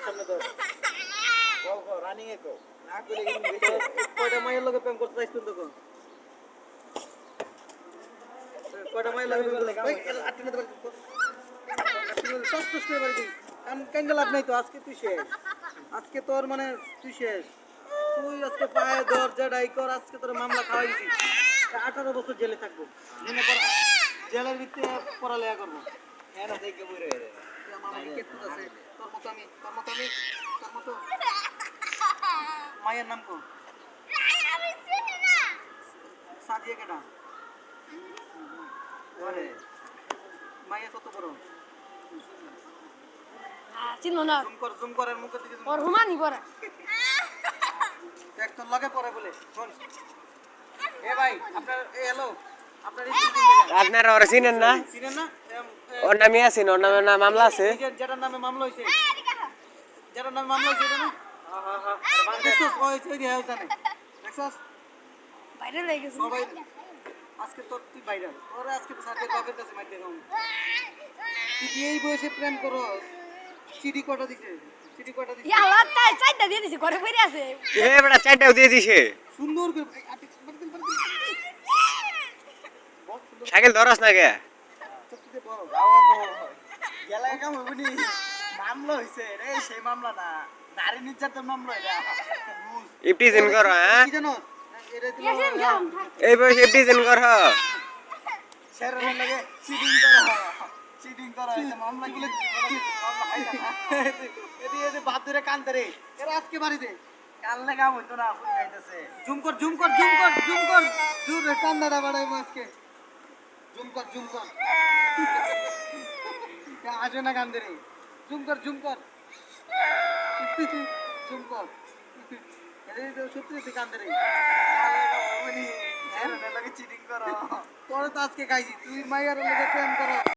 সামনে ধর কও রানিং এ কও না কইলে কিন্তু কয়টা মাইয়ের লগে প্রেম করতে চাইছ তো কয়টা মাইয়ের লগে আটটা না টস করে বাড়ি দিই কাঙ্গাল লাভ নাই তো আজকে তুই শেষ আজকে তোর মানে তুই শেষ তুই আজকে পায়ে ধর জেডাই কর আজকে তোর মামলা খাওয়াই দিছি 18 বছর জেলে থাকবো জেলে পড়া জেলের ভিতরে পড়ালেখা করবো এরা থেকে বই রয়ে আমার কে তুই আছে তোর মতো আমি তোর মতো মায়ের নাম কো আমি চিনি না সাদিয়া কেডা আরে মাইয়া কত বড় চিনো না জুম কর এর মুখের দিকে ওর হুমানি পড়ে দেখ তোর লগে পড়ে বলে শুন এ ভাই আপনার এ হ্যালো আপনার আপনারা ওরা চিনেন না ওর নামে আছে ওর নামে না মামলা আছে যেটার নামে মামলা হইছে এটা না হ্যাঁ দেখছস ওই দিয়ে হইছে না দেখছস বাইরে লেগে গেছে সবাই আজকে তোর তুই ভাইরাল তোর আজকে সাথে বাপের কাছে মাইর দেখাম তুই কি এই বয়সে প্রেম করস সিডি কটা দিছে ইয়া আল্লাহ তাই চাইটা দিয়ে দিছি ঘরে পড়ে আছে এ বড় চারটাও দিয়ে দিছে সুন্দর করে সাইকেল ধরস না কে সত্যি বড় গাওয়া গো গেলায় কাম হবনি মামলা হইছে রে সেই মামলা না নারী নির্যাতন মামলা এটা ইপটিজেন কর হ্যাঁ কি জানো এটা ইয়াসিন যাও এই বয়সে ইপটিজেন কর শেরের লাগে চিটিং করা হইছে মামলা গুলো মামলা খাইছে এদি বাপ ধরে কান ধরে এরা আজকে বাড়ি দে কাললে কাম হইতো না আপনি খাইতেছে জুম কর জুর কান্দাটা বাড়াইবো আজকে জুম কর আসে না কান ধরে জুম কর এই তো সত্যি কান ধরে চিটিং করা পরে তো আজকে খাইছি তুই মাইয়ার লগে প্রেম করা